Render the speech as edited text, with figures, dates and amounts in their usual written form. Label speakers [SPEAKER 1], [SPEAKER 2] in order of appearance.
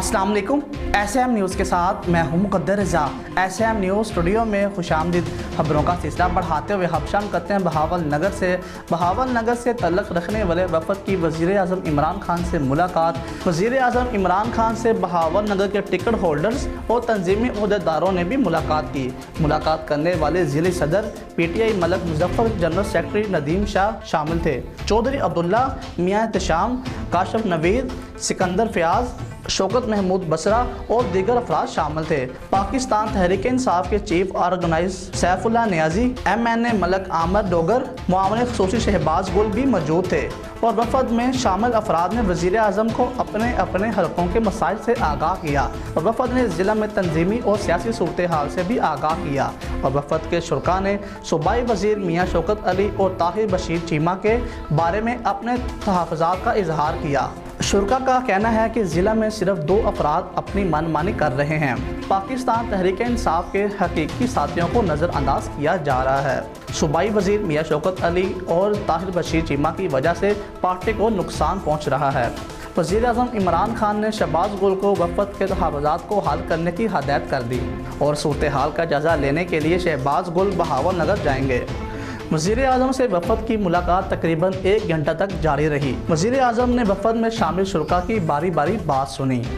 [SPEAKER 1] अस्सलाम वालेकुम। SM news के साथ मैं हूं मुक़द्दर रज़ा। SM न्यूज़ स्टूडियो में खुशामदीद। खबरों का सिलसिला बढ़ाते हुए हबशाम करते हैं बहावल नगर से तल्लुक़ रखने वाले वफ़द की वज़ीर आज़म इमरान खान से मुलाकात। वज़ीर आज़म इमरान खान से बहावल नगर के टिकट होल्डर्स और तंजीमी अहदेदारों ने भी मुलाकात की। मुलाकात करने वाले ज़िले सदर PTI Malik Muzaffar, general secretary Nadeem Shah शामिल थे। चौधरी अब्दुल्ला, मियाँ एहतशाम, काशिफ नवीद, सिकंदर फयाज, शौकत महमूद बसरा और दीगर अफराद शामिल थे। पाकिस्तान तहरीक इंसाफ के chief organise Saifullah Niazi, MNA Malik Aamir Dogar, मुआविन ख़ुसूसी Shahbaz गुल भी मौजूद थे और वफ़द में शामिल अफराद ने वज़ीर आज़म को अपने अपने हलकों के मसाइल से आगाह किया और वफ़द ने ज़िला में तंजीमी और सियासी सूरत हाल से भी आगाह किया और वफ़द के शुरका ने सूबाई वज़ीर मियाँ शौकत अली और ताहिर बशीर चीमा के बारे में अपने तहफ़्फ़ुज़ात का इजहार किया। शुरका का कहना है कि ज़िला में सिर्फ 2 अफराद अपनी मनमानी कर रहे हैं। पाकिस्तान तहरीक इंसाफ के हकीकी साथियों को नज़रअंदाज किया जा रहा है। सूबाई वज़ीर मियाँ शौकत अली और ताहिर बशीर चीमा की वजह से पार्टी को नुकसान पहुँच रहा है। वज़ीर आज़म इमरान खान ने शहबाज गुल को वफ़द के तहफ़्फ़ुज़ात को हल करने की हदायत कर दी और सूरत हाल का जायज़ा लेने के लिए शहबाज गुल बहावल नगर जाएंगे। वज़ीर आज़म से वफ़द की मुलाकात तकरीबन 1 घंटा तक जारी रही। वज़ीर आज़म ने वफ़द में शामिल शुरका की बारी बारी बात सुनी।